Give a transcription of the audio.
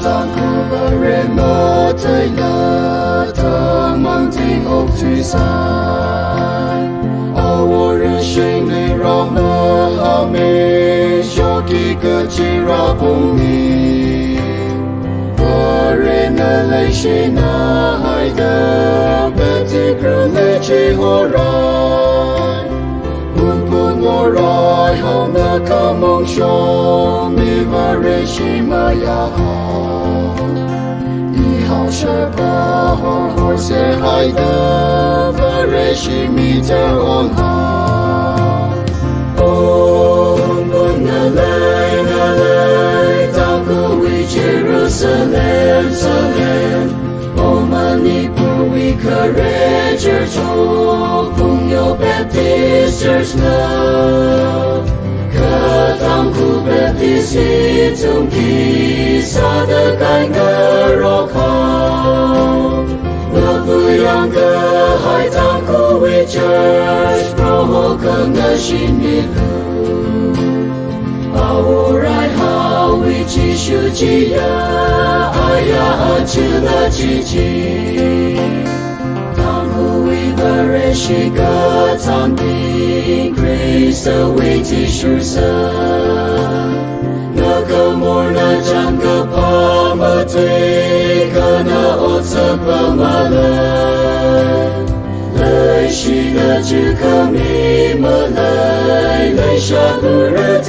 当苦和人我退了，他们听我聚散。我人生里让我好美，小几个吉拉碰你。我人的泪水那海的，别提可泪去何来？我来好那个梦想，你把人心么呀好？以后是把好些爱的，把人心迷着往好。哦，那来，当个为Jerusalem，我们你不为可人之处，朋友 Baptist Church love， 可当苦 Baptist 一种kisah的改革绕靠，我不样的海当苦为 Church， 不可能心里路，我来好为继续记呀，哎呀，去了自己。是个藏兵 ，Grace 的危机时刻，那个莫那张个怕么对，可那我怎么了？来是个只可你么来下个日天。